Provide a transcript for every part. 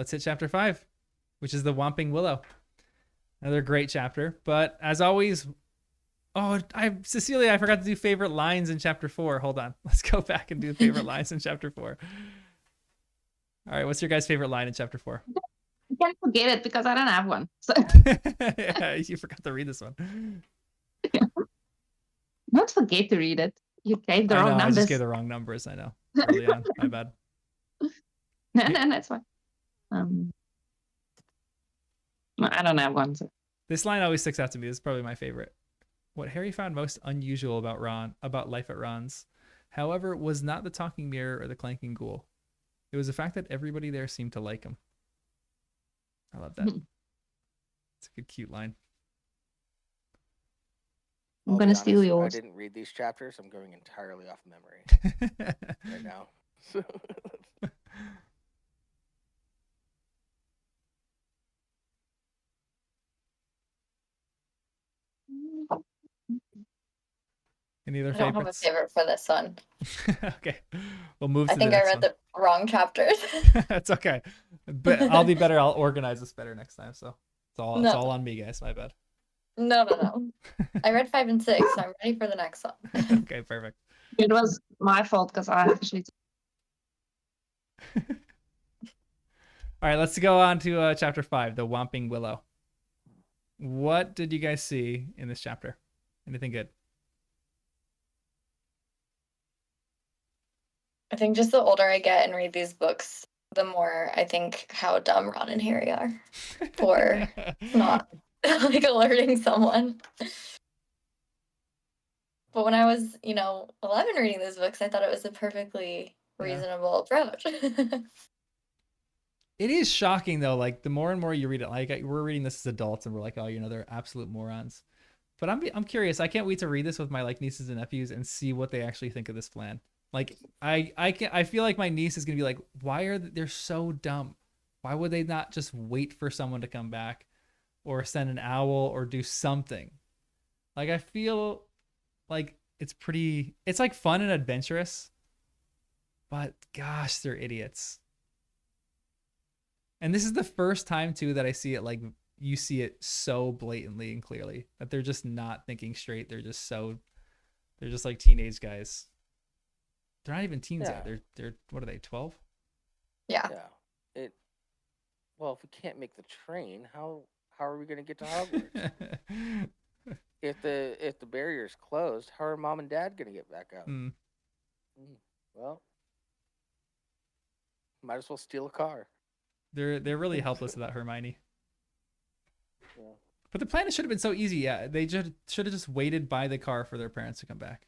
let's hit chapter 5, which is the Whomping Willow. Another great chapter. But as always, Cecilia, I forgot to do favorite lines in chapter 4. Hold on. Let's go back and do favorite lines in chapter 4. All right, what's your guys' favorite line in chapter 4? I can't forget it because I don't have one. So. Yeah, you forgot to read this one. Don't forget to read it. You gave the wrong numbers. I just gave the wrong numbers. I know. Early on. My bad. No, that's fine. I don't have one. So. This line always sticks out to me. This is probably my favorite. What Harry found most unusual about life at Ron's, however, was not the talking mirror or the clanking ghoul. It was the fact that everybody there seemed to like him. I love that. It's a good, cute line. I'm going to steal yours. I didn't read these chapters. I'm going entirely off memory right now. Any other favorites? I don't have a favorite for this one. Okay, we'll move to I think the I next read one. the wrong chapters. That's okay, but I'll be better. I'll organize this better next time. So it's all on me, guys. My bad. No. I read 5 and 6, so I'm ready for the next one. Okay, perfect. It was my fault because I actually. All right, let's go on to chapter 5, the Whomping Willow. What did you guys see in this chapter? Anything good? I think just the older I get and read these books, the more I think how dumb Ron and Harry are for not like alerting someone. But when I was, 11 reading these books, I thought it was a perfectly reasonable approach. It is shocking though, like the more and more you read it, like we're reading this as adults and we're like, oh, they're absolute morons. But I'm curious. I can't wait to read this with my nieces and nephews and see what they actually think of this plan. Like I feel like my niece is gonna be like, why are they're so dumb? Why would they not just wait for someone to come back, or send an owl, or do something? Like I feel like it's like fun and adventurous, but gosh, they're idiots. And this is the first time too that I see it, like you see it so blatantly and clearly that they're just not thinking straight. They're just like teenage guys. They're not even teens yet. They're what are they, 12? Yeah. Well, if we can't make the train, how are we going to get to Hogwarts? If the barrier's closed, how are Mom and Dad going to get back out? Well, might as well steal a car. They're really helpless without Hermione. Yeah. But the plan should have been so easy. Yeah, they should have just waited by the car for their parents to come back.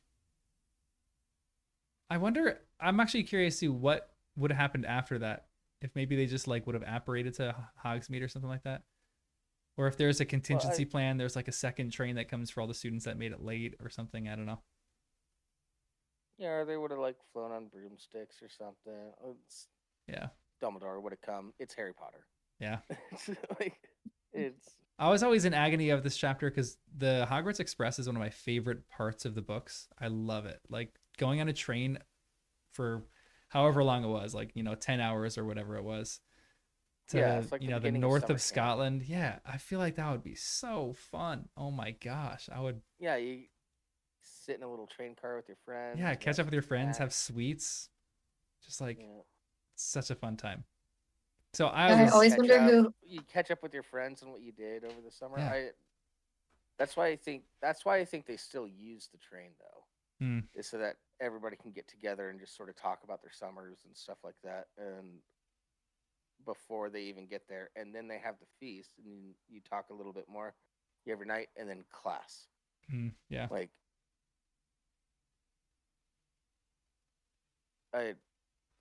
I wonder. I'm actually curious to what would have happened after that. If maybe they just would have apparated to Hogsmeade or something like that, or if there's a contingency plan, there's like a second train that comes for all the students that made it late or something. I don't know. Yeah, or they would have flown on broomsticks or something. Yeah. Dumbledore would have come. It's Harry Potter. Yeah. it's. I was always in agony of this chapter because the Hogwarts Express is one of my favorite parts of the books. I love it. Like going on a train for however long it was, 10 hours or whatever it was, to it's like the north of Scotland. Yeah, I feel like that would be so fun. Oh my gosh, I would. Yeah, you sit in a little train car with your friends. Yeah, catch up with your friends, have sweets, just such a fun time. So I always wonder who you catch up with your friends and what you did over the summer. Yeah. That's why I think they still use the train though, is so that everybody can get together and just sort of talk about their summers and stuff like that, and before they even get there, and then they have the feast and you talk a little bit more every night, and then class. Yeah.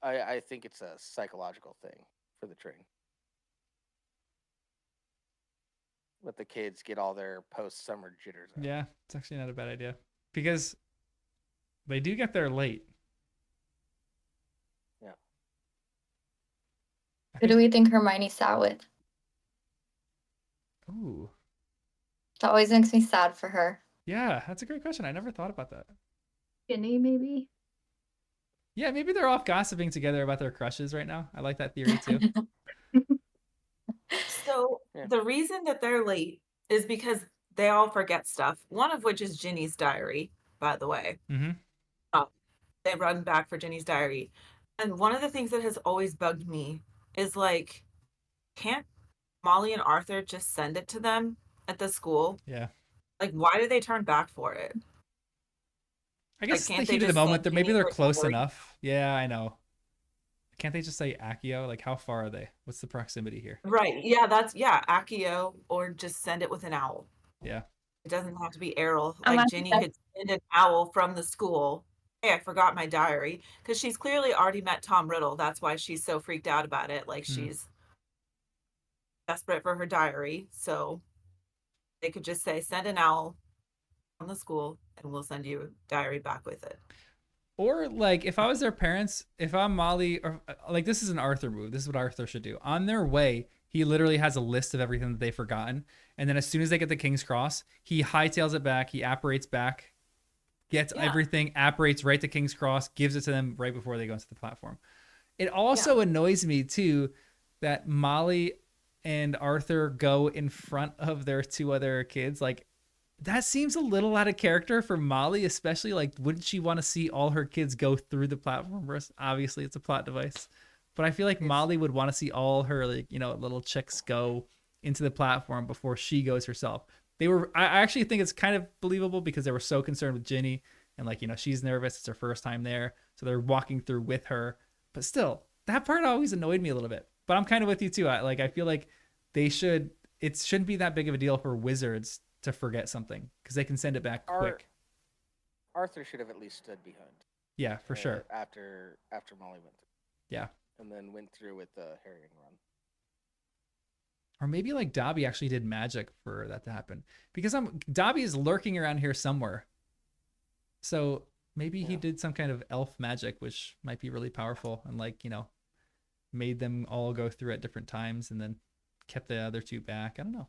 I think it's a psychological thing for the train. Let the kids get all their post-summer jitters out. Yeah, it's actually not a bad idea. Because they do get there late. Yeah. Who do we think Hermione sat with? Ooh. That always makes me sad for her. Yeah, that's a great question. I never thought about that. Ginny, maybe? Yeah, maybe they're off gossiping together about their crushes right now. I like that theory too. So Yeah. the reason that they're late is because they all forget stuff. One of which is Ginny's diary, by the way. Mm-hmm. They run back for Ginny's diary. And one of the things that has always bugged me is like, can't Molly and Arthur just send it to them at the school? Yeah. Like, why do they turn back for it? I guess can't the they heat of the just moment, send maybe Ginny they're her close diary? enough. Yeah, I know. Can't they just say Accio? Like, how far are they? What's the proximity here? Right. Yeah, that's Accio, or just send it with an owl. Yeah. It doesn't have to be Errol. And Like I think Ginny that could send an owl from the school. Hey, I forgot my diary. Because she's clearly already met Tom Riddle. That's why she's so freaked out about it. Like she's desperate for her diary. So they could just say, send an owl from the school and we'll send you a diary back with it. Or like if I was their parents, if I'm Molly, or like this is an Arthur move. This is what Arthur should do. On their way, he literally has a list of everything that they've forgotten, and then as soon as they get to King's Cross, he hightails it back. He apparates back, gets everything, apparates right to King's Cross, gives it to them right before they go into the platform. It also annoys me too that Molly and Arthur go in front of their two other kids. Like, that seems a little out of character for Molly, especially. Like, wouldn't she want to see all her kids go through the platform first? Obviously, it's a plot device, but I feel like Molly would want to see all her, like, you know, little chicks go into the platform before she goes herself. I actually think it's kind of believable because they were so concerned with Ginny, and like, you know, she's nervous. It's her first time there, so they're walking through with her. But still, that part always annoyed me a little bit. But I'm kind of with you too. I feel like it shouldn't be that big of a deal for wizards to forget something because they can send it back quick. Arthur should have at least stood behind. Yeah, for sure. After Molly went through. Yeah. And then went through with the harrying run. Or maybe like Dobby actually did magic for that to happen, because Dobby is lurking around here somewhere. So maybe he did some kind of elf magic, which might be really powerful, and like, you know, made them all go through at different times and then kept the other two back. I don't know.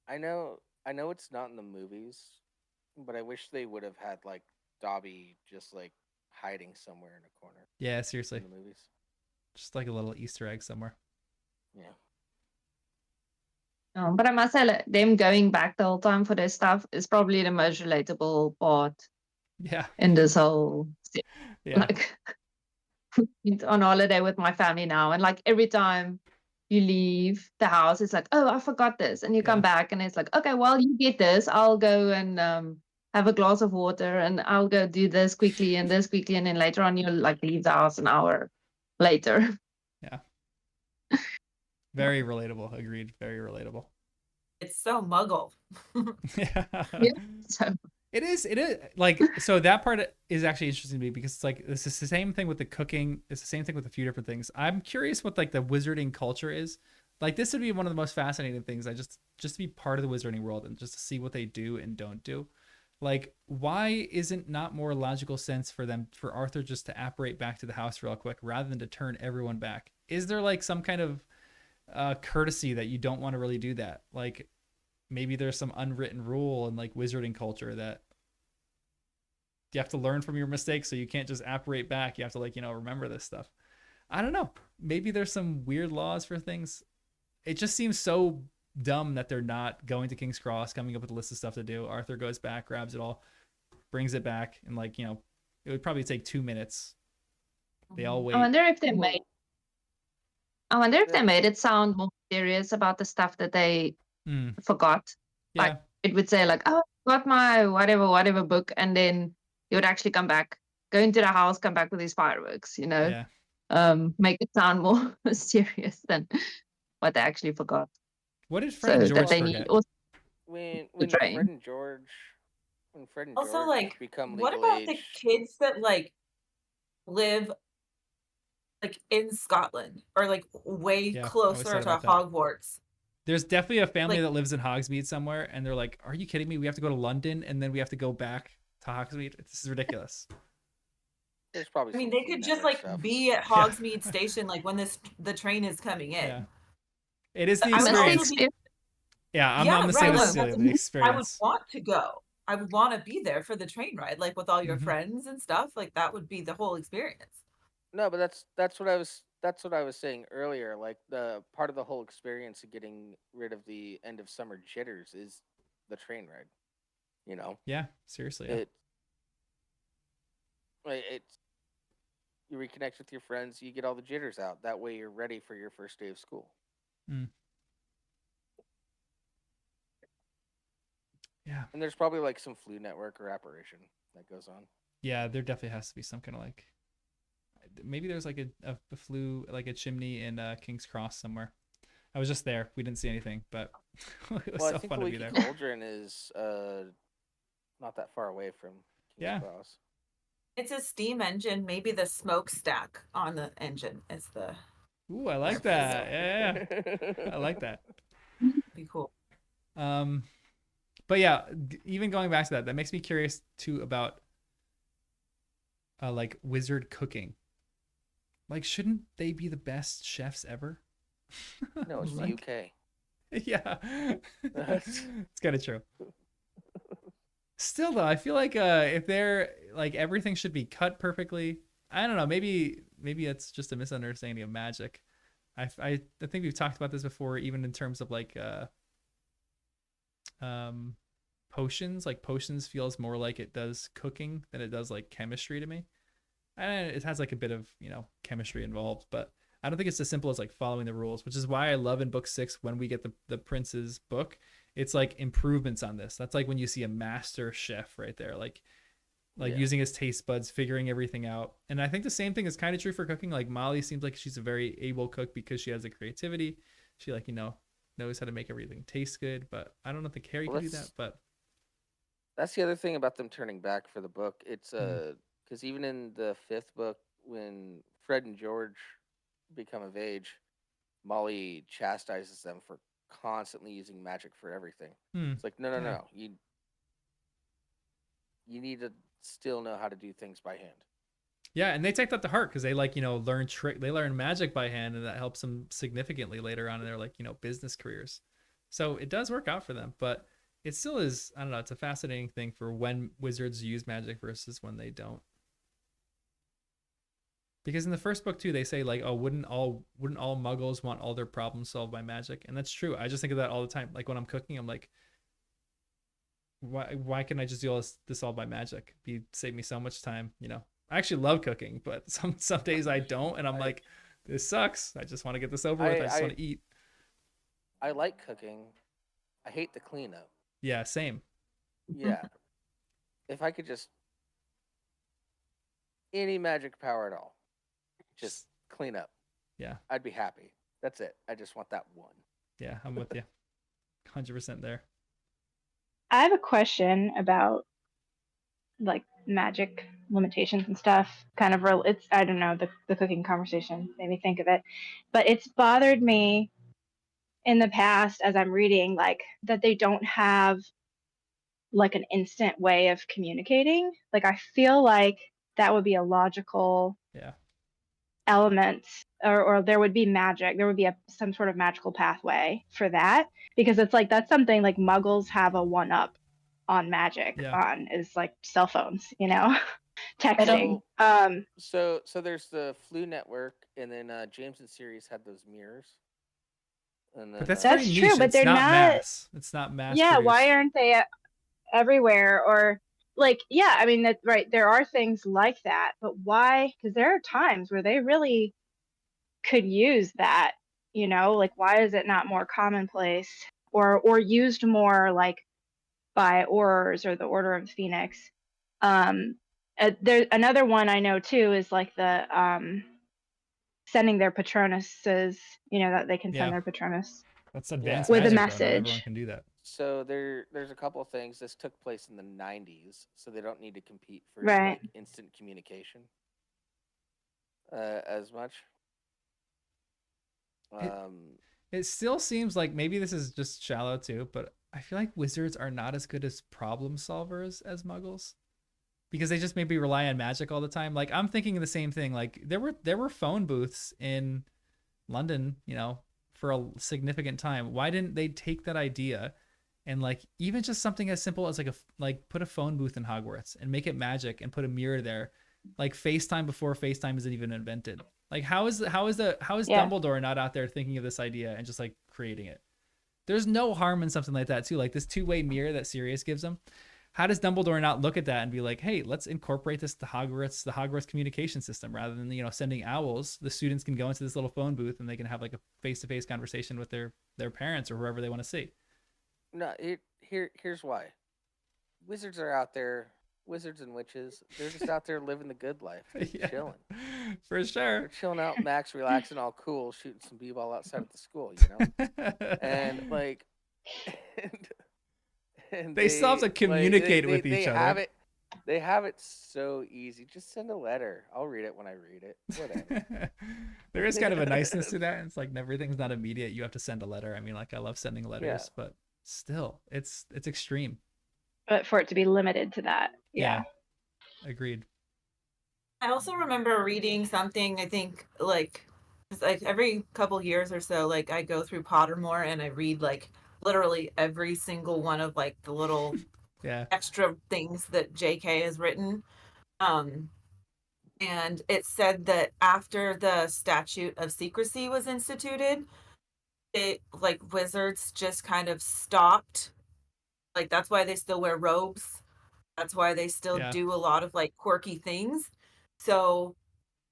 I know it's not in the movies, but I wish they would have had like Dobby just like hiding somewhere in a corner. Yeah, seriously. In the movies. Just like a little Easter egg somewhere. Yeah. But I must say, like, them going back the whole time for their stuff is probably the most relatable part. Yeah. In this whole, like, on holiday with my family now, and like every time you leave the house, it's like, oh, I forgot this, and you come back, and it's like, okay, well, you get this. I'll go and have a glass of water, and I'll go do this quickly, and then later on you'll like leave the house an hour later. Yeah. Very relatable. Agreed. Very relatable. It's so Muggle. Yeah. So It is like, so that part is actually interesting to me because it's like, it's the same thing with the cooking. It's the same thing with a few different things. I'm curious what like the wizarding culture is. Like, this would be one of the most fascinating things. Just to be part of the wizarding world and just to see what they do and don't do. Like, why isn't not more logical sense for Arthur just to apparate back to the house real quick rather than to turn everyone back? Is there like some kind of courtesy that you don't want to really do that? Like, maybe there's some unwritten rule in like wizarding culture that you have to learn from your mistakes, so you can't just apparate back. You have to, like, you know, remember this stuff. I don't know. Maybe there's some weird laws for things. It just seems so dumb that they're not going to King's Cross, coming up with a list of stuff to do. Arthur goes back, grabs it all, brings it back, and like, you know, it would probably take 2 minutes. They all wait. I wonder if they made it sound more serious about the stuff that they forgot. Yeah. Like, it would say like, oh, I got my whatever book, and then he would actually come back, go into the house, come back with his fireworks, you know. Yeah. Make it sound more serious than what they actually forgot. What did Fred and George forget? When Fred and George also, like, become what legal about age? the kids that like live like in Scotland or like way closer to Hogwarts? There's definitely a family that lives in Hogsmeade somewhere, and they're like, are you kidding me? We have to go to London and then we have to go back to Hogsmeade. This is ridiculous. There's probably. I mean, they could just like be at Hogsmeade Station, like when the train is coming in. Yeah. It is the experience. I'm gonna say this is the experience. I would want to go. I would want to be there for the train ride, like with all your friends and stuff. Like, that would be the whole experience. No, but that's what I was that's what I was saying earlier. Like the part of the whole experience of getting rid of the end of summer jitters is the train ride. You know, Yeah, seriously. Yeah. It's you reconnect with your friends, you get all the jitters out. That way, you're ready for your first day of school. Yeah. And there's probably like some flu network or apparition that goes on. Yeah, there definitely has to be some kind of like, maybe there's like a flu, like a chimney in King's Cross somewhere. I was just there. We didn't see anything, but it was Well, so I think fun the to be Leaky there. Cauldron is not that far away from King's Cross. It's a steam engine. Maybe the smokestack on the engine is the. Ooh, I like that. Yeah, I like that. Be cool. But yeah, even going back to that, that makes me curious too about like wizard cooking. Like, shouldn't they be the best chefs ever? No, it's like, the UK. Yeah, it's kind of true. Still though, I feel like if they're like, everything should be cut perfectly. I don't know, maybe it's just a misunderstanding of magic. I think we've talked about this before, even in terms of like potions. Like potions feels more like it does cooking than it does like chemistry to me. And it has like a bit of, you know, chemistry involved, but I don't think it's as simple as like following the rules, which is why I love in book 6 when we get the prince's book, it's like improvements on this. That's like when you see a master chef right there, like using his taste buds, figuring everything out. And I think the same thing is kind of true for cooking. Like Molly seems like she's a very able cook because she has the creativity. She like, you know, knows how to make everything taste good, but I don't know if Harry can do that. But that's the other thing about them turning back for the book. It's because even in the 5th book, when Fred and George become of age, Molly chastises them for constantly using magic for everything. It's like, no. You need to still know how to do things by hand. Yeah, and they take that to heart because they like, you know, they learn magic by hand, and that helps them significantly later on in their like, you know, business careers. So it does work out for them, but it still is, I don't know, it's a fascinating thing for when wizards use magic versus when they don't. Because in the first book too, they say like, oh, wouldn't all muggles want all their problems solved by magic? And that's true. I just think of that all the time. Like when I'm cooking, I'm like, why can't I just do all this all by magic? Save me so much time, you know. I actually love cooking, but some days I don't, and I'm like, this sucks. I just want to get this over with. I just want to eat. I like cooking. I hate the cleanup. Yeah, same. Yeah. If I could just any magic power at all, just clean up. Yeah. I'd be happy. That's it. I just want that one. Yeah, I'm with you. 100% there. I have a question about like magic limitations and stuff. Kind of it's, I don't know, the cooking conversation made me think of it, but it's bothered me in the past as I'm reading, like that they don't have like an instant way of communicating. Like I feel like that would be a logical element, or there would be magic. There would be some sort of magical pathway for that, because it's like that's something like Muggles have a one up on magic on, is like cell phones, you know, texting. So there's the flu network, and then James and Sirius had those mirrors. And then, but that's true, but they're not mass. It's not mass. Yeah, produced. why aren't they everywhere? Or like, yeah, I mean, that's right. There are things like that, but why? Because there are times where they really could use that, you know, like why is it not more commonplace or used more, like by Aurors or the Order of the Phoenix? There's another one I know too is like the sending their Patronuses, you know, that they can send their Patronus. That's advanced with magic, a message. Though. Not everyone can do that. So there's a couple of things. This took place in the 90s, so they don't need to compete for right. like instant communication as much. It still seems like maybe this is just shallow too, but I feel like wizards are not as good as problem solvers as Muggles, because they just maybe rely on magic all the time. Like I'm thinking of the same thing. Like there were phone booths in London, you know, for a significant time. Why didn't they take that idea and like even just something as simple as like put a phone booth in Hogwarts and make it magic and put a mirror there, like FaceTime before FaceTime isn't even invented. Like how is Dumbledore not out there thinking of this idea and just like creating it? There's no harm in something like that too. Like this two-way mirror that Sirius gives him. How does Dumbledore not look at that and be like, hey, let's incorporate this to Hogwarts, the Hogwarts communication system, rather than, you know, sending owls. The students can go into this little phone booth and they can have like a face-to-face conversation with their parents or whoever they want to see. No, here's why. Wizards are out there, wizards and witches. They're just out there living the good life, chilling. For sure. They're chilling out, max, relaxing, all cool, shooting some b-ball outside of the school, you know. And like, and they still have to communicate with each other. They have it so easy. Just send a letter. I'll read it when I read it. Whatever. There is kind of a niceness to that. It's like everything's not immediate. You have to send a letter. I mean, like I love sending letters, but still, it's extreme. But for it to be limited to that, yeah. Agreed. I also remember reading something. I think like it's like every couple years or so, like I go through Pottermore and I read like literally every single one of like the little extra things that JK has written. And it said that after the statute of secrecy was instituted, it like wizards just kind of stopped. Like that's why they still wear robes. That's why they still do a lot of like quirky things. So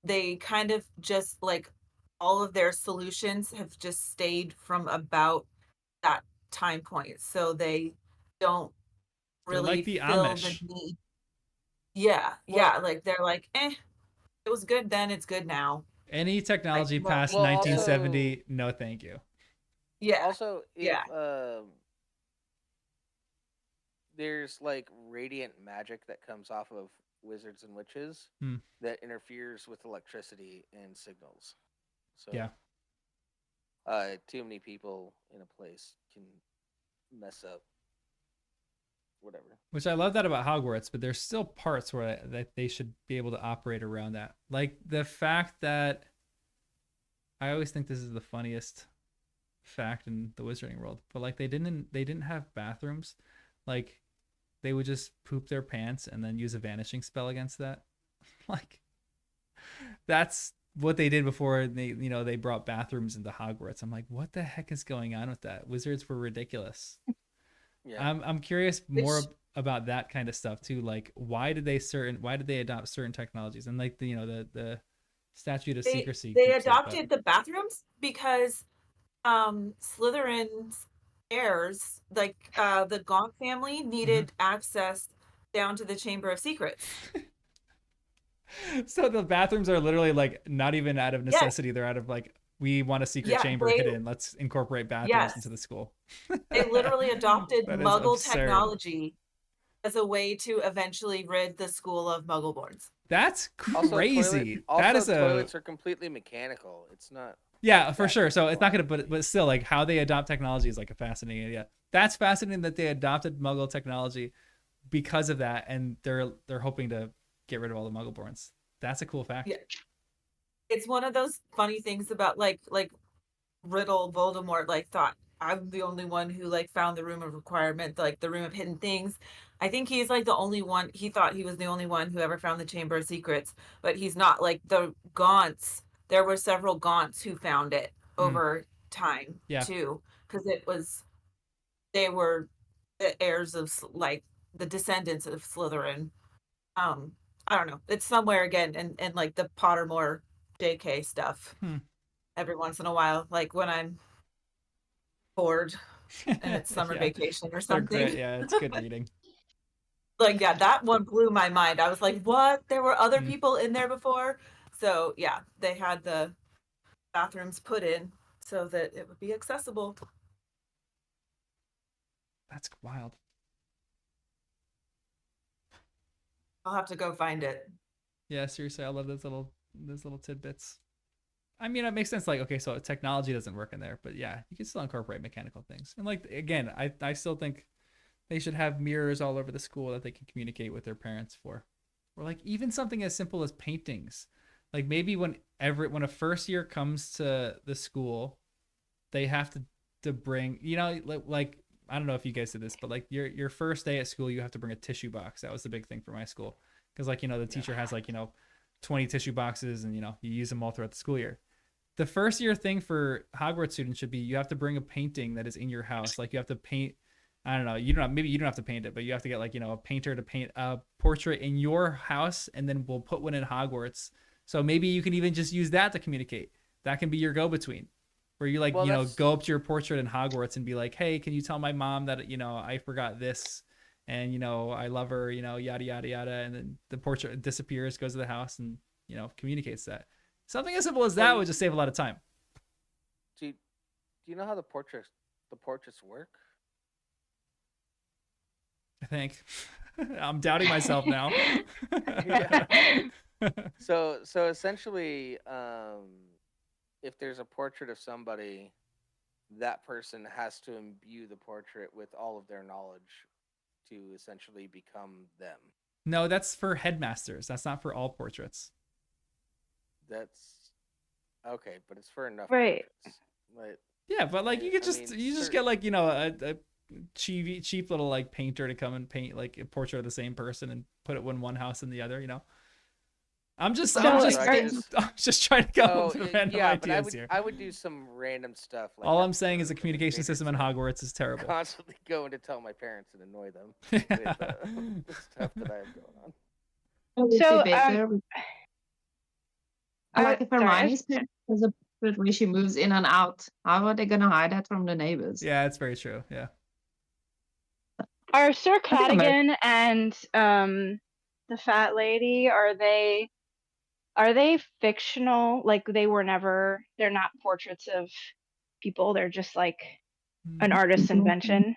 they kind of just like all of their solutions have just stayed from about that time point. So they don't really like the feel Amish. the need. Yeah. Like they're like, it was good then, it's good now. Any technology past 1970, also, no thank you. Yeah. Also, there's like radiant magic that comes off of wizards and witches that interferes with electricity and signals. So too many people in a place can mess up whatever. Which I love that about Hogwarts, but there's still parts where that they should be able to operate around that. Like the fact that I always think this is the funniest fact in the wizarding world, but like they didn't have bathrooms. Like they would just poop their pants and then use a vanishing spell against that. Like that's what they did before they brought bathrooms into Hogwarts. I'm like, what the heck is going on with that? Wizards were ridiculous. Yeah. I'm curious more about that kind of stuff too. Like why did they adopt certain technologies? And like the statute of secrecy. They adopted the bathrooms because Slytherin's heirs, like the Gaunt family, needed access down to the Chamber of Secrets. So the bathrooms are literally like not even out of necessity. They're out of like, we want a secret chamber hidden. Let's incorporate bathrooms into the school. They literally adopted Muggle technology as a way to eventually rid the school of Muggleborns. That's crazy. Toilets are completely mechanical. It's not. Yeah, for sure. So it's not gonna, but still, like how they adopt technology is like a fascinating idea. That's fascinating that they adopted Muggle technology because of that, and they're hoping to get rid of all the Muggleborns. That's a cool fact. Yeah. It's one of those funny things about like Riddle Voldemort like thought I'm the only one who like found the room of requirement, like the room of hidden things. I think he's like the only one. He thought he was the only one who ever found the Chamber of Secrets, but he's not. Like the Gaunts, there were several Gaunts who found it over time too, because they were the heirs of like the descendants of Slytherin. I don't know. It's somewhere again and like the Pottermore JK stuff every once in a while, like when I'm bored and it's summer vacation or something. Great. Yeah, it's good reading. Like, that one blew my mind. I was like, what? There were other people in there before? So yeah, they had the bathrooms put in so that it would be accessible. That's wild. I'll have to go find it. Yeah, seriously, I love those little tidbits. I mean, it makes sense. Like, okay, so technology doesn't work in there, but yeah, you can still incorporate mechanical things. And like, again, I still think they should have mirrors all over the school that they can communicate with their parents for, or like even something as simple as paintings. Like maybe when a first year comes to the school, they have to bring, like I don't know if you guys did this, but like your first day at school, you have to bring a tissue box. That was the big thing for my school. Cause like, the teacher has like, 20 tissue boxes, and you use them all throughout the school year. The first year thing for Hogwarts students should be you have to bring a painting that is in your house. Like you have to paint, I don't know, maybe you don't have to paint it, but you have to get like, a painter to paint a portrait in your house, and then we'll put one in Hogwarts. So maybe you can even just use that to communicate. That can be your go-between, where you like, go up to your portrait in Hogwarts and be like, hey, can you tell my mom that, I forgot this, and, I love her, yada, yada, yada. And then the portrait disappears, goes to the house, and, communicates that. Something as simple as that would just save a lot of time. Do you know how the portraits work? I think. I'm doubting myself now. So essentially, if there's a portrait of somebody, that person has to imbue the portrait with all of their knowledge to essentially become them. No, that's for headmasters. That's not for all portraits. That's okay, but it's for enough right. portraits. Yeah, but like you just get like a cheap little like painter to come and paint like a portrait of the same person and put it in one house and the other. I'm just trying to come up with random ideas here. I would do some random stuff. Like all I'm saying is the communication system in Hogwarts is terrible. Constantly going to tell my parents and annoy them with the stuff that I have going on. So, I like if Hermione's parents has a bit where she moves in and out. How are they going to hide that from the neighbors? Yeah, it's very true. Yeah. Are Sir Cadogan and the fat lady, are they fictional? Like they're not portraits of people. They're just like an artist's invention.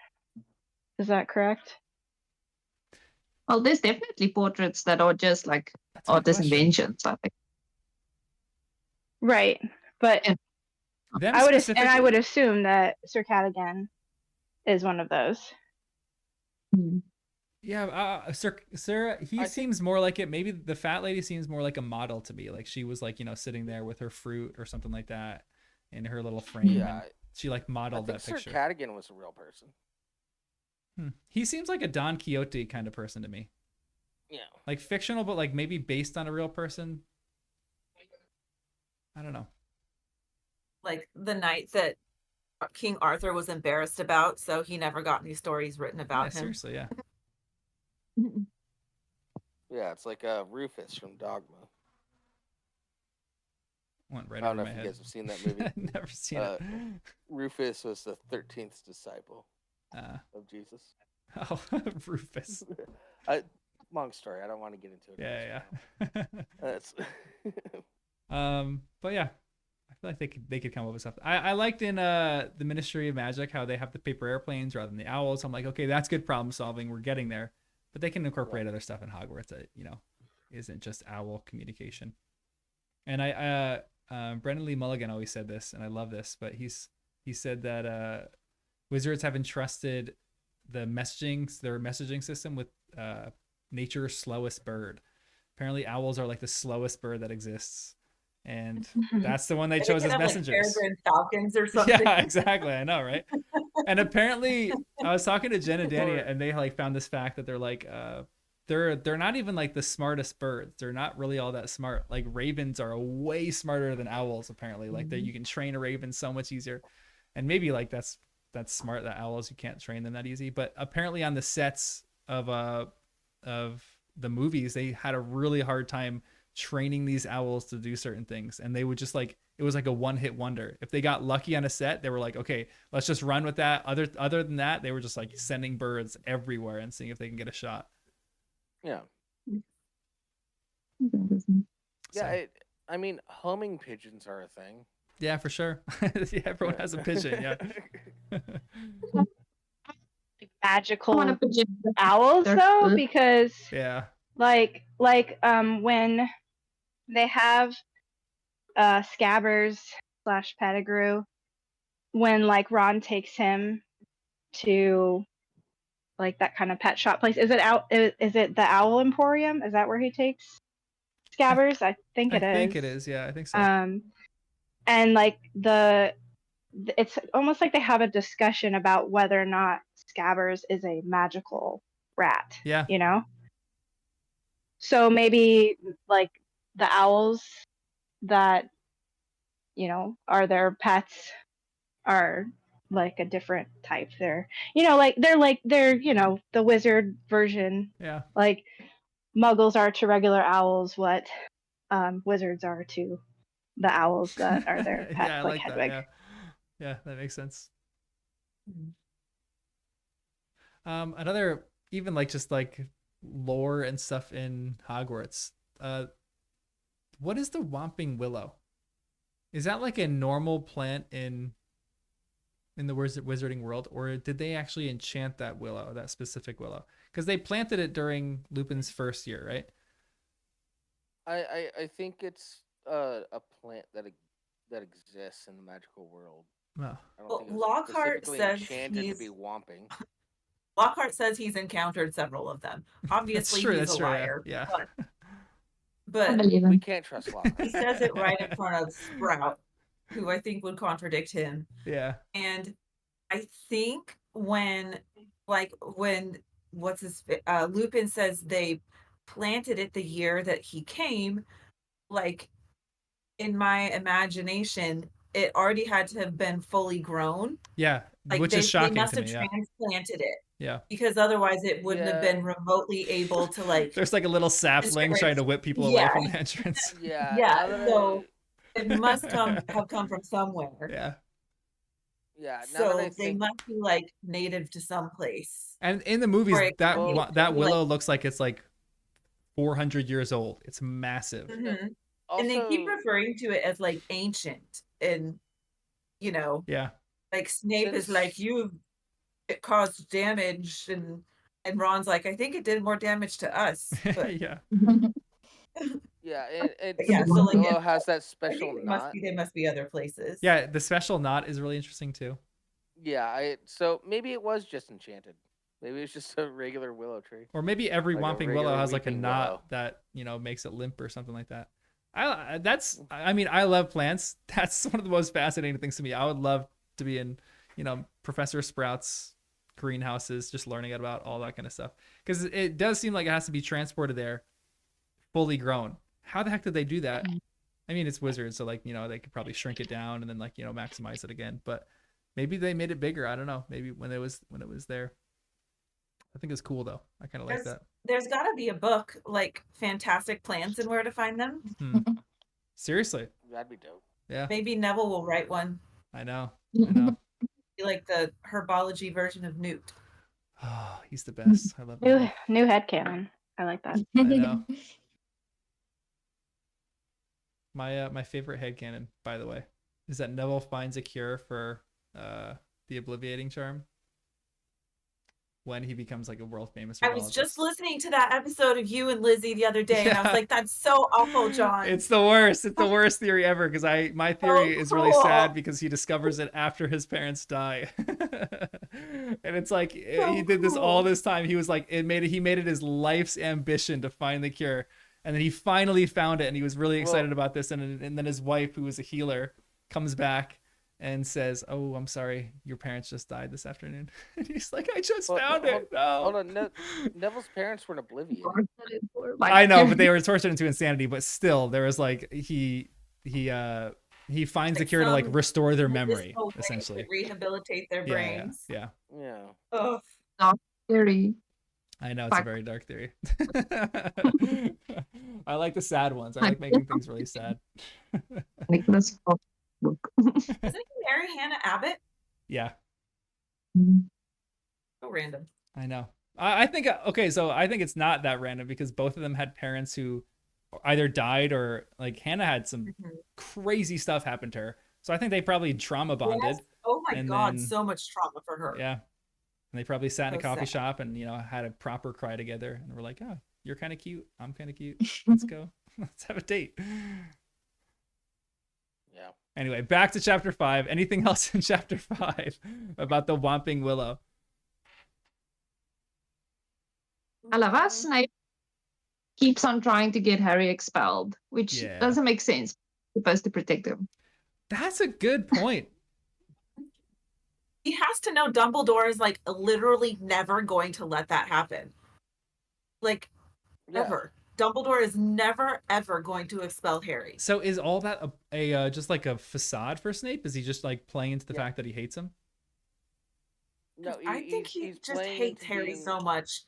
Is that correct? Well, there's definitely portraits that are just like artist inventions, I think. Right, but I would assume that Sir Cadogan is one of those. Yeah, Sir, he seems more like it. Maybe the fat lady seems more like a model to me. Like she was like sitting there with her fruit or something like that in her little frame. Yeah, she like modeled that picture. Sir Cadogan was a real person. He seems like a Don Quixote kind of person to me. Yeah, like fictional, but like maybe based on a real person. I don't know. Like the knight that King Arthur was embarrassed about, so he never got any stories written about him. Seriously, yeah. Yeah, it's like Rufus from Dogma. Went right I don't over know my if head. you guys have seen that movie. Never seen it. Rufus was the 13th disciple of Jesus. Oh, Rufus. Long story. I don't want to get into it. But yeah, I feel like they could come up with something. I liked in the Ministry of Magic how they have the paper airplanes rather than the owls. I'm like, okay, that's good problem solving. We're getting there. But they can incorporate other stuff in Hogwarts that isn't just owl communication. And Brendan Lee Mulligan always said this, and I love this. But he said that wizards have entrusted their messaging system with nature's slowest bird. Apparently, owls are like the slowest bird that exists. And that's the one they chose as messengers. Like falcons or something. Yeah, exactly. I know, right? And apparently, I was talking to Jen and Danny, and they like found this fact that they're like, they're not even like the smartest birds. They're not really all that smart. Like ravens are way smarter than owls. Apparently, like that you can train a raven so much easier. And maybe like that's smart that owls you can't train them that easy. But apparently, on the sets of the movies, they had a really hard time training these owls to do certain things, and they would just like, it was like a one-hit wonder. If they got lucky on a set, they were like, okay, let's just run with that. Other than that, they were just like sending birds everywhere and seeing if they can get a shot. Yeah. I mean, homing pigeons are a thing. Yeah, for sure. Yeah, everyone has a pigeon. Yeah. Magical owls though, because like when they have Scabbers / Pettigrew, when like Ron takes him to like that kind of pet shop place, is it the Owl Emporium? Is that where he takes Scabbers? I think it is. I think it is. Yeah, I think so. And like it's almost like they have a discussion about whether or not Scabbers is a magical rat. Yeah. So maybe like the owls that, you know, are their pets are like a different type. They're, you know, they're, you know, the wizard version. Yeah. Like muggles are to regular owls what wizards are to the owls that are their pets, Yeah, I like like that. Hedwig. Yeah. Yeah, that makes sense. Another, even like just like lore and stuff in Hogwarts. What is the Whomping Willow? Is that like a normal plant in the wizarding world, or did they actually enchant that willow, that specific willow? Because they planted it during Lupin's first year, right? I think it's a plant that exists in the magical world. Oh. I don't Well, think it was Lockhart specifically says enchanted to he's be Whomping. Lockhart says he's encountered several of them. Obviously, That's true. he's That's a true. liar. Yeah. I But believe We him. can't trust Lockhart. he says it right in front of Sprout, who I think would contradict him. Yeah. And I think when Lupin says they planted it the year that he came, like in my imagination, it already had to have been fully grown. Yeah. Like Which they is shocking must to have me. Yeah. transplanted it. Yeah. Because otherwise it wouldn't have Yeah. been remotely able to like There's like a little sapling trying to whip people away Yeah. from the entrance. Yeah. Yeah, Now that so it must have come from somewhere. Yeah. yeah. Now that I So they think, must be like native to some place. And in the movies, Or it that could be- it could that be, willow like- looks like it's like 400 years old. It's massive. Mhm. also, And they keep referring to it as like ancient, and you know, Yeah. like Snape is like, it caused damage, and Ron's like, I think it did more damage to us. But Yeah. yeah, yeah, so like Willow has that I special think knot. they must be other places. Yeah. The special knot is really interesting too. Yeah, so maybe it was just enchanted. Maybe it's just a regular willow tree. Or maybe every Like a Whomping Willow regular has like a weeping knot willow. that, you know, makes it limp or something like that. I mean, I love plants. That's one of the most fascinating things to me. I would love to be in, you know, Professor Sprout's greenhouses, just learning about all that kind of stuff. Because it does seem like it has to be transported there fully grown. How the heck did they do that? I mean, it's wizards, so like, you know, they could probably shrink it down and then like, you know, maximize it again. But maybe they made it bigger. I don't know. Maybe when it was there. I think it's cool though. I kind of like that. There's got to be a book like Fantastic Plants and Where to Find Them. Seriously. That'd be dope. Yeah. Maybe Neville will write one. I know. Be like the herbology version of NEWT. Oh, he's the best. I love him. New headcanon. I like that. I know. My favorite headcanon, by the way, is that Neville finds a cure for the Obliviating Charm when he becomes like a world famous herbologist. I was just listening to that episode of you and Lizzie the other day, and I was like, "That's so awful, John." It's the worst. It's the worst theory ever because my theory is really sad because he discovers it after his parents die, and it's like he did this all this time. He was like he made it his life's ambition to find the cure, and then he finally found it, and he was really excited about this. And then his wife, who was a healer, comes back and says, "Oh, I'm sorry, your parents just died this afternoon." And he's like, "I just found it." No. Hold on, Neville's parents were in Oblivion. I know, but they were tortured into insanity. But still, there was like he finds a cure to like restore their memory, essentially rehabilitate their brains. Yeah. Oh, Theory. I know it's a very dark theory. I like the sad ones. I like making things really sad. Nicholas book. Doesn't he marry Hannah Abbott? Yeah. So random. I know. I think okay, so I think it's not that random because both of them had parents who either died or like Hannah had some crazy stuff happen to her. So I think they probably trauma bonded. Yes. Oh my God, then, so much trauma for her. Yeah. And they probably sat in a So coffee sad. shop and, you know, had a proper cry together and were like, "Oh, you're kind of cute. I'm kind of cute. Let's go. Let's have a date." Yeah. Anyway, back to chapter 5. Anything else in chapter 5 about the Whomping Willow? I love how Snape keeps on trying to get Harry expelled, which doesn't make sense. He's supposed to protect him. That's a good point. He has to know Dumbledore is like literally never going to let that happen. Like ever. Dumbledore is never ever going to expel Harry. So is all that a just like a facade for Snape? Is he just like playing into the fact that he hates him? No, I think he just playing hates into Harry being- so much.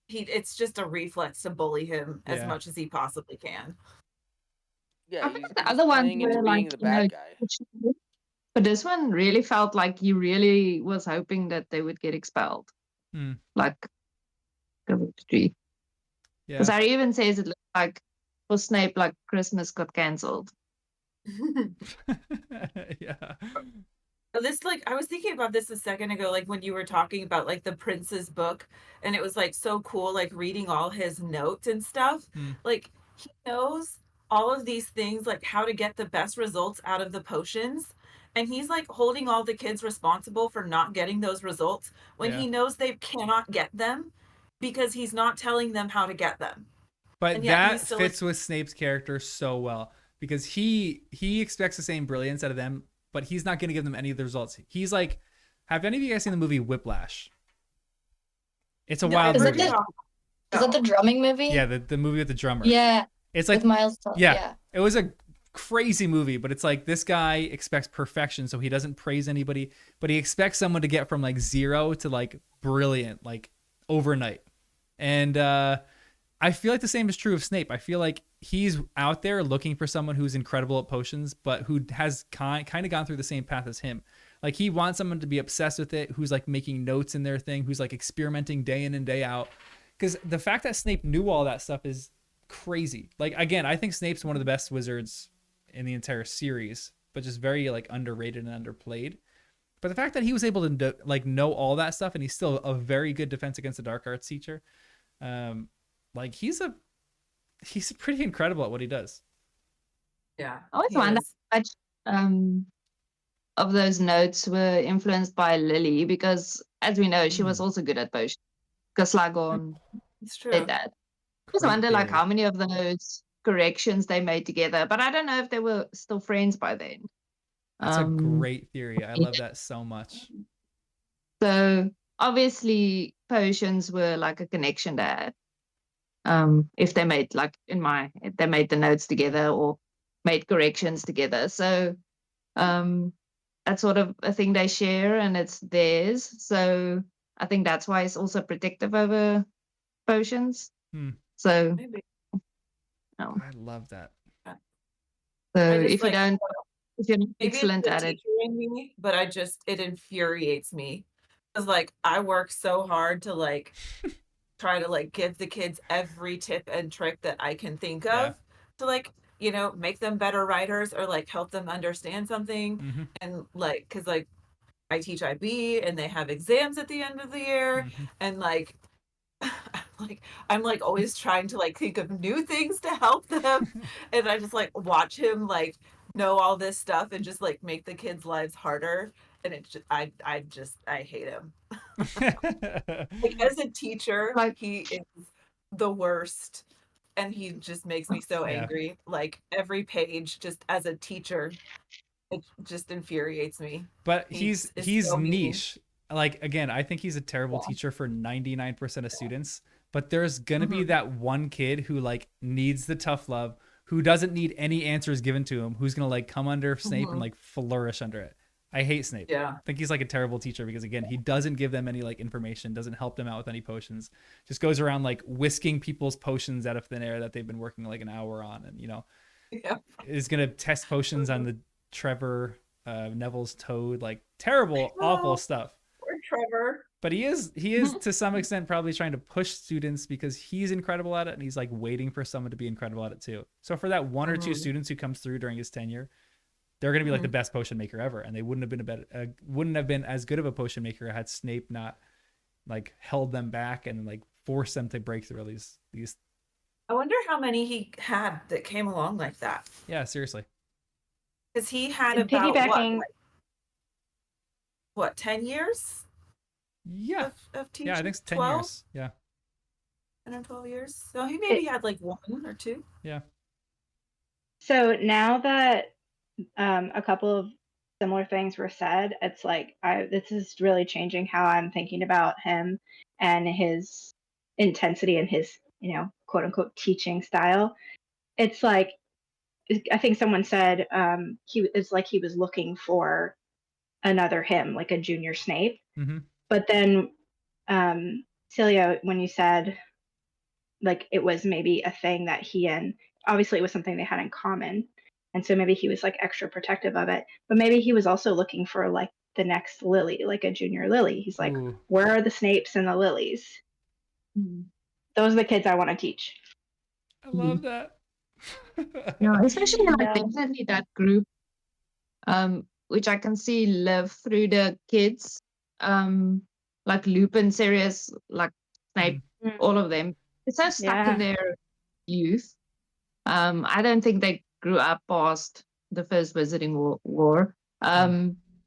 It's just a reflex to bully him as Yeah. much as he possibly can. Yeah, I he's, think the he's other ones playing into were being like, the you know, bad guy. but this one really felt like he really was hoping that they would get expelled. Hmm. Like the tree. Yeah. Because Harry even says it looked like for Snape, like Christmas got cancelled. Yeah. This, like, I was thinking about this a second ago, like when you were talking about like the Prince's book, and it was like so cool, like reading all his notes and stuff. Like he knows all of these things, like how to get the best results out of the potions. And he's like holding all the kids responsible for not getting those results when he knows they cannot get them because he's not telling them how to get them. But that fits with Snape's character so well because he expects the same brilliance out of them, but he's not going to give them any of the results. He's like, have any of you guys seen the movie Whiplash? It's a wild movie. Is that the drumming movie? Yeah, the movie with the drummer. Yeah. It's like with Miles. Yeah. It was a crazy movie, but it's like this guy expects perfection, so he doesn't praise anybody, but he expects someone to get from like 0 to like brilliant, like overnight. And I feel like the same is true of Snape. I feel like he's out there looking for someone who's incredible at potions, but who has kind of gone through the same path as him. Like he wants someone to be obsessed with it, who's like making notes in their thing, who's like experimenting day in and day out. Because the fact that Snape knew all that stuff is crazy. Like, again, I think Snape's one of the best wizards in the entire series, but just very like underrated and underplayed. But the fact that he was able to like know all that stuff and he's still a very good defense against the dark arts teacher, like he's pretty incredible at what he does. Yeah, I always wonder how much of those notes were influenced by Lily, because as we know, she was also good at potions. Because Slagon did that. I just wonder like how many of those corrections they made together, but I don't know if they were still friends by then. That's a great theory. I love that so much. So obviously potions were like a connection there. If they made if they made the notes together or made corrections together. So that's sort of a thing they share and it's theirs. So I think that's why it's also protective over potions. So maybe. No. I love that. So if you're not excellent at it, in me, but it infuriates me because like I work so hard to like try to like give the kids every tip and trick that I can think of to like, you know, make them better writers or like help them understand something. And like, cause like I teach IB and they have exams at the end of the year and like, I'm like always trying to like think of new things to help them. And I just like watch him like know all this stuff and just like make the kids' lives harder. And it just, I hate him. Like as a teacher, like he is the worst. And he just makes me so angry. Like every page, just as a teacher, it just infuriates me. But he's so niche. Like again, I think he's a terrible teacher for 99% of students. But there's gonna be that one kid who like needs the tough love, who doesn't need any answers given to him, who's gonna like come under Snape and like flourish under it. I hate Snape. I think he's like a terrible teacher because again, he doesn't give them any like information, doesn't help them out with any potions, just goes around like whisking people's potions out of thin air that they've been working like an hour on, and you know, is gonna test potions on the Trevor Neville's toad, like terrible, awful stuff. Poor Trevor. But he is to some extent probably trying to push students because he's incredible at it and he's like waiting for someone to be incredible at it too. So for that one or two students who comes through during his tenure, they're going to be like the best potion maker ever, and they wouldn't have been as good of a potion maker had Snape not like held them back and like forced them to break through these. I wonder how many he had that came along like that. Yeah, seriously. Because he had and about what 10 years? Yeah. Of teaching? Yeah, I think it's 10 12? years. Yeah. 10 or 12 years. So he maybe had like 1 or 2. Yeah. So now that a couple of similar things were said, it's like this is really changing how I'm thinking about him and his intensity and his, you know, quote unquote teaching style. It's like, I think someone said it's like he was looking for another him, like a junior Snape. Mm-hmm. But then Celia, when you said like it was maybe a thing that he and obviously it was something they had in common, and so maybe he was like extra protective of it, but maybe he was also looking for like the next Lily, like a junior Lily. He's like, Ooh. where are the Snapes and the Lilies? Those are the kids I want to teach. I love that. Yeah, especially like Yeah. definitely that group, which I can see live through the kids, like Lupin, Sirius, like Snape, all of them. It's so stuck in their youth. I don't think they grew up past the first Wizarding War.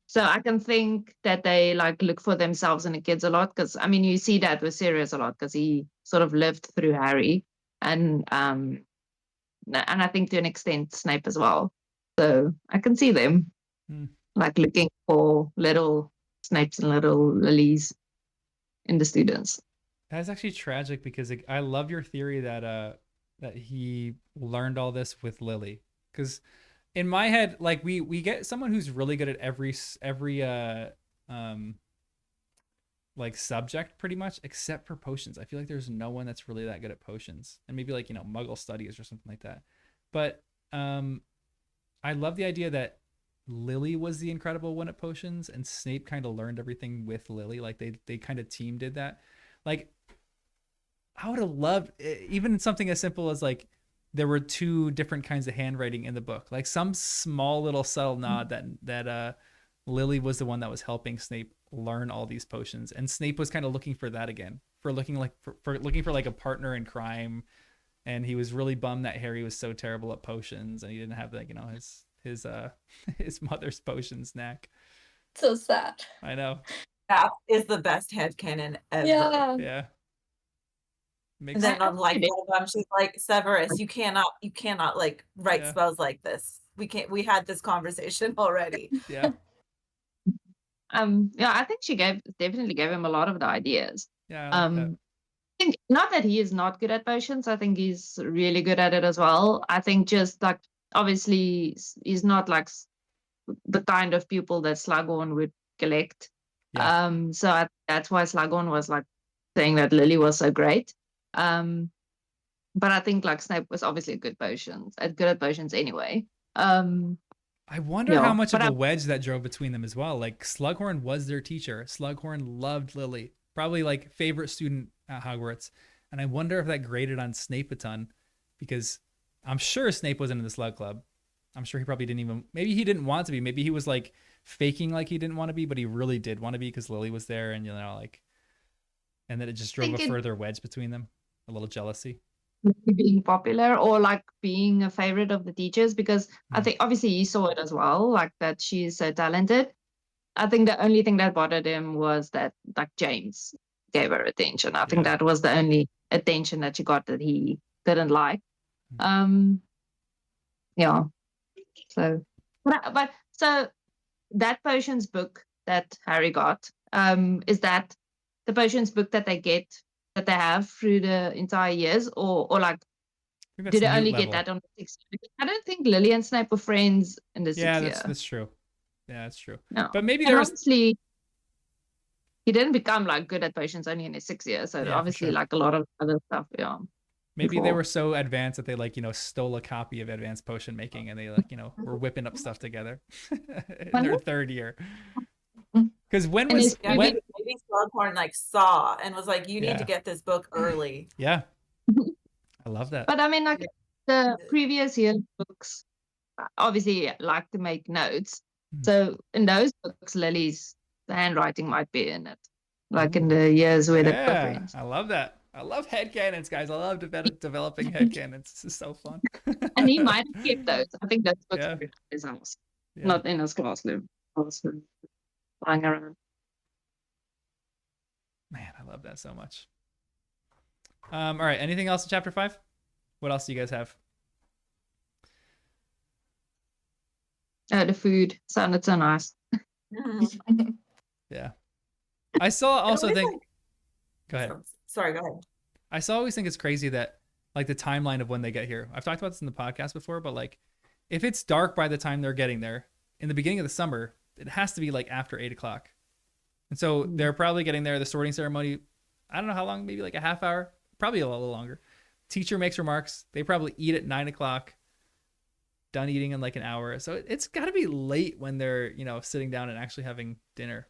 So I can think that they like look for themselves in the kids a lot, because I mean you see that with Sirius a lot because he sort of lived through Harry, and I think to an extent Snape as well. So I can see them like looking for little Snapes and little Lilies in the students. That's actually tragic because I love your theory that he learned all this with Lily, because in my head, like we get someone who's really good at every like subject pretty much except for potions. I feel like there's no one that's really that good at potions, and maybe like, you know, Muggle studies or something like that. But I love the idea that Lily was the incredible one at potions and Snape kind of learned everything with Lily. Like they kind of team did that. Like I would have loved even something as simple as like there were two different kinds of handwriting in the book, like some small little subtle nod that Lily was the one that was helping Snape learn all these potions, and Snape was kind of looking for that again, for looking for like a partner in crime, and he was really bummed that Harry was so terrible at potions and he didn't have, like, you know, his mother's potions knack. So sad. I know. That is the best headcanon ever. Yeah. And then on like one of them, she's like, Severus, you cannot like write spells like this. We had this conversation already. Yeah. Yeah, I think she definitely gave him a lot of the ideas. Yeah, I like that. I think not that he is not good at potions. I think he's really good at it as well. I think just like obviously he's not like the kind of pupil that Slughorn would collect. Yeah. So that's why Slughorn was like saying that Lily was so great. But I think like Snape was obviously good at potions anyway. I wonder how much of a wedge that drove between them as well. Like Slughorn was their teacher. Slughorn loved Lily, probably like favorite student at Hogwarts. And I wonder if that graded on Snape a ton, because I'm sure Snape wasn't in the Slug Club. I'm sure he probably maybe he didn't want to be. Maybe he was like faking like he didn't want to be, but he really did want to be because Lily was there, and, you know, like, and then it just drove a further wedge between them, a little jealousy. Being popular or like being a favorite of the teachers, because I think obviously he saw it as well, like that she's so talented. I think the only thing that bothered him was that like James gave her attention. I think that was the only attention that she got that he didn't like. Yeah. So, but so that potions book that Harry got, is that the potions book that they have through the entire years, or like do they only get that on the 6th year? Because I don't think Lily and Snape were friends in the 6th year. Yeah, that's true. Yeah, that's true. No. But maybe there was obviously he didn't become like good at potions only in his 6th year. So obviously like a lot of other stuff. Yeah. Maybe they were so advanced that they, like, you know, stole a copy of Advanced Potion Making, and they, like, you know, were whipping up stuff together in their 3rd year. Because maybe Slughorn like saw and was like, you need to get this book early. Yeah. I love that. But I mean, like the previous year books obviously like to make notes. So in those books, Lily's handwriting might be in it. Like in the years where they're friends. I love that. I love headcanons, guys. I love developing headcanons. This is so fun. And he might have kept those. I think those books are in his house, not in his classroom. Lying around. Man, I love that so much. All right. Anything else in chapter 5? What else do you guys have? The food sounded so nice. Yeah. I saw also think. Go ahead. Sorry, go ahead. I always think it's crazy that, like the timeline of when they get here. I've talked about this in the podcast before, but like if it's dark by the time they're getting there in the beginning of the summer, it has to be like after 8 o'clock. And so they're probably getting there. The sorting ceremony, I don't know how long, maybe like a half hour, probably a little longer. Teacher makes remarks. They probably eat at 9 o'clock, done eating in like an hour. So it's got to be late when they're, you know, sitting down and actually having dinner.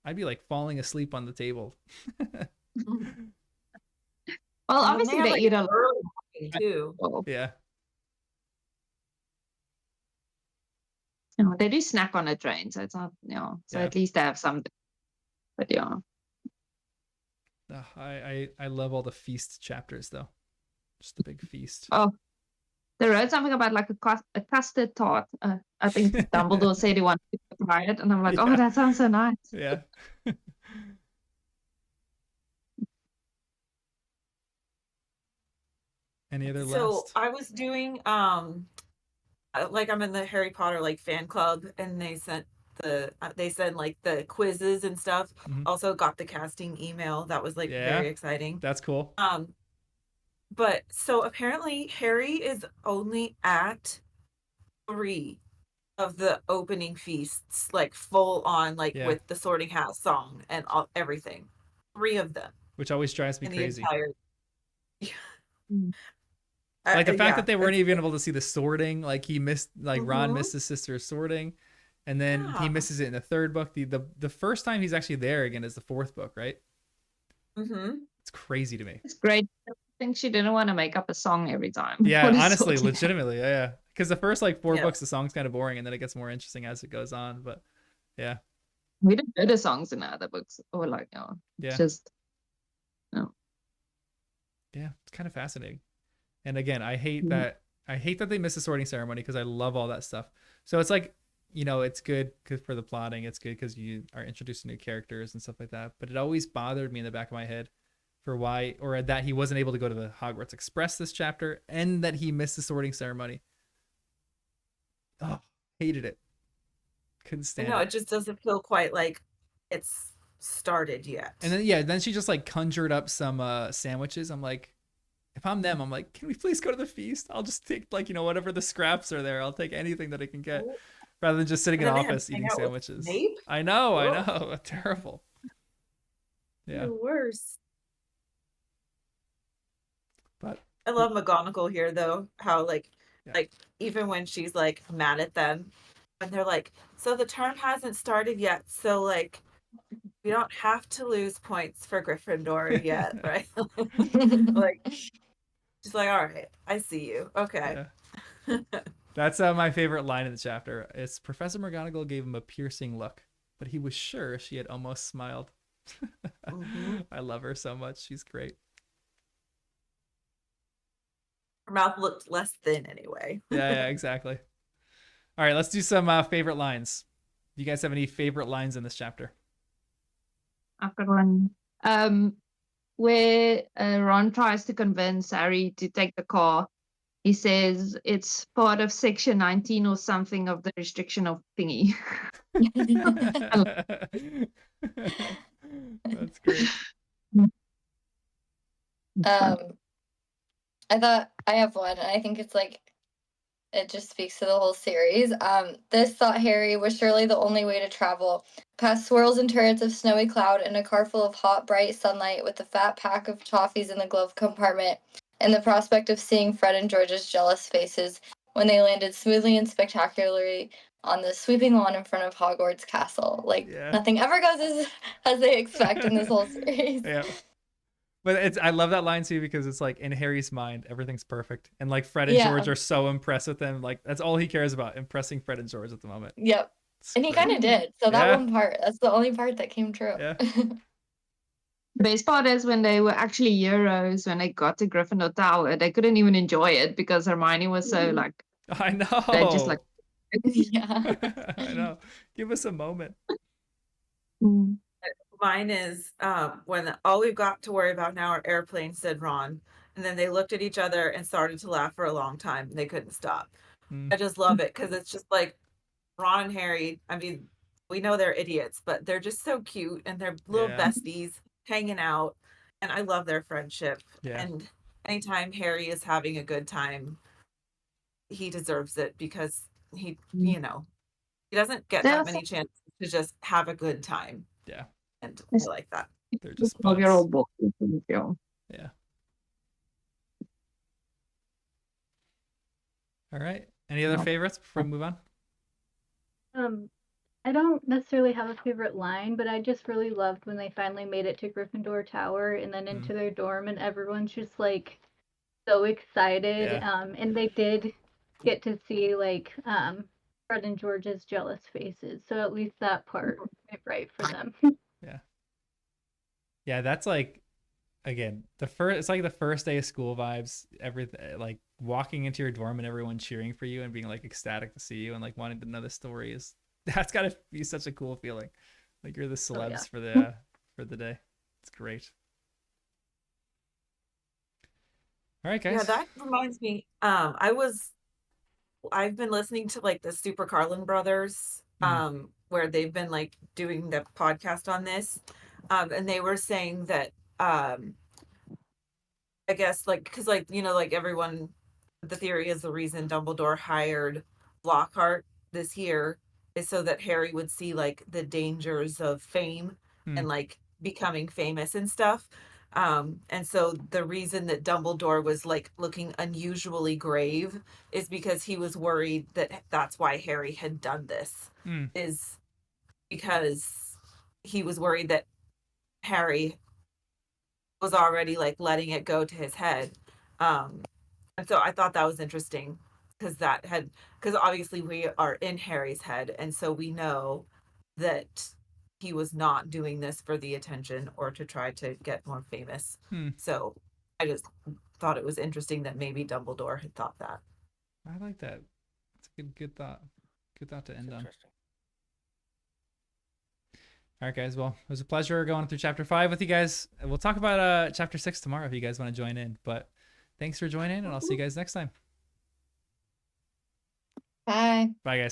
I'd be like falling asleep on the table. Well, obviously they eat a lot too. Yeah. You know, they do snack on a train, so it's not, you know, so at least they have something. But yeah. I love all the feast chapters though. Just the big feast. Oh, they wrote something about like a custard tart. I think Dumbledore said he wanted to try it, and I'm like, oh, that sounds so nice. Yeah. Any other So I was doing like I'm in the Harry Potter like fan club, and they sent like the quizzes and stuff. Also got the casting email. That was like very exciting. That's cool. But so apparently Harry is only at 3 of the opening feasts, like full on, like with the Sorting Hat song and everything. 3 of them. Which always drives me crazy. Like the fact that they weren't even able to see the sorting, like he missed, like Ron missed his sister's sorting, and then he misses it in the 3rd book. The first time he's actually there again is the 4th book, right? It's crazy to me. It's great. I think she didn't want to make up a song every time. Yeah, honestly, legitimately, yeah. Because the first like 4 books, the song's kind of boring, and then it gets more interesting as it goes on. But yeah, we didn't know the songs in the other books, or like, you know, it's just yeah, it's kind of fascinating. And again, I hate that they miss the sorting ceremony because I love all that stuff. So it's like, you know, it's good for the plotting. It's good because you are introducing new characters and stuff like that. But it always bothered me in the back of my head for why, or that he wasn't able to go to the Hogwarts Express this chapter, and that he missed the sorting ceremony. Oh, hated it. Couldn't stand it. No, it just doesn't feel quite like it's started yet. And then she just like conjured up some sandwiches. I'm like, if I'm them, I'm like, can we please go to the feast? I'll just take, like, you know, whatever the scraps are there. I'll take anything that I can get, rather than just sitting in the office eating sandwiches. I know. Terrible. Yeah. The worst. But I love McGonagall here, though. How like even when she's like mad at them, and they're like, so the term hasn't started yet, so like we don't have to lose points for Gryffindor yet, right? Like, she's like, all right, I see you. Okay. Yeah. That's my favorite line in the chapter. It's Professor McGonagall gave him a piercing look, but he was sure she had almost smiled. I love her so much. She's great. Her mouth looked less thin anyway. Yeah, exactly. All right, let's do some favorite lines. Do you guys have any favorite lines in this chapter? I've got one. Where Ron tries to convince Harry to take the car. He says it's part of Section 19 or something of the restriction of thingy. That's great. I thought I have one, and I think it's like it just speaks to the whole series. This, thought Harry, was surely the only way to travel, past swirls and turrets of snowy cloud in a car full of hot, bright sunlight with a fat pack of toffees in the glove compartment, and the prospect of seeing Fred and George's jealous faces when they landed smoothly and spectacularly on the sweeping lawn in front of Hogwarts Castle. Like, nothing ever goes as they expect in this whole series. Yeah. But I love that line too, because it's like in Harry's mind, everything's perfect. And like Fred and George are so impressed with him. Like that's all he cares about, impressing Fred and George at the moment. Yep. And he kind of did. So that one part, that's the only part that came true. Yeah. The best part is when they were actually heroes, when they got to Gryffindor Tower, they couldn't even enjoy it because Hermione was so like... I know. They're just like... Yeah. I know. Give us a moment. Mine is when all we've got to worry about now are airplanes, said Ron. And then they looked at each other and started to laugh for a long time. And they couldn't stop. I just love it because it's just like Ron and Harry. I mean, we know they're idiots, but they're just so cute and they're little besties hanging out. And I love their friendship. Yeah. And anytime Harry is having a good time, he deserves it because he, Mm. you know, he doesn't get that many chances to just have a good time. Yeah. And Yes. I like that. They're just 12-year-old buds. boy. Thank you. Yeah. All right. Any other No. favorites before we move on? I don't necessarily have a favorite line, but I just really loved when they finally made it to Gryffindor Tower and then into their dorm, and everyone's just like so excited. Yeah. And they did get to see like Fred and George's jealous faces, so at least that part went right for them. Yeah. Yeah, that's like, again, it's like the first day of school vibes. Everything, like walking into your dorm and everyone cheering for you and being like ecstatic to see you and like wanting to know the story that's gotta be such a cool feeling. Like you're the celebs for the day. It's great. All right, guys. Yeah, that reminds me. I've been listening to like the Super Carlin Brothers, where they've been like doing the podcast on this, and they were saying that, I guess like because like like everyone, the theory is the reason Dumbledore hired Lockhart this year is so that Harry would see like the dangers of fame and like becoming famous and stuff. And so the reason that Dumbledore was like looking unusually grave is because he was worried that that's why Harry had done this, is because he was worried that Harry was already like letting it go to his head. And so I thought that was interesting because because obviously we are in Harry's head, and so we know that he was not doing this for the attention or to try to get more famous. So I just thought it was interesting that maybe Dumbledore had thought that. I like that. It's a good thought. Good thought to end on. All right, guys. Well, it was a pleasure going through chapter 5 with you guys. We'll talk about chapter 6 tomorrow if you guys want to join in. But thanks for joining, and I'll see you guys next time. Bye. Bye, guys.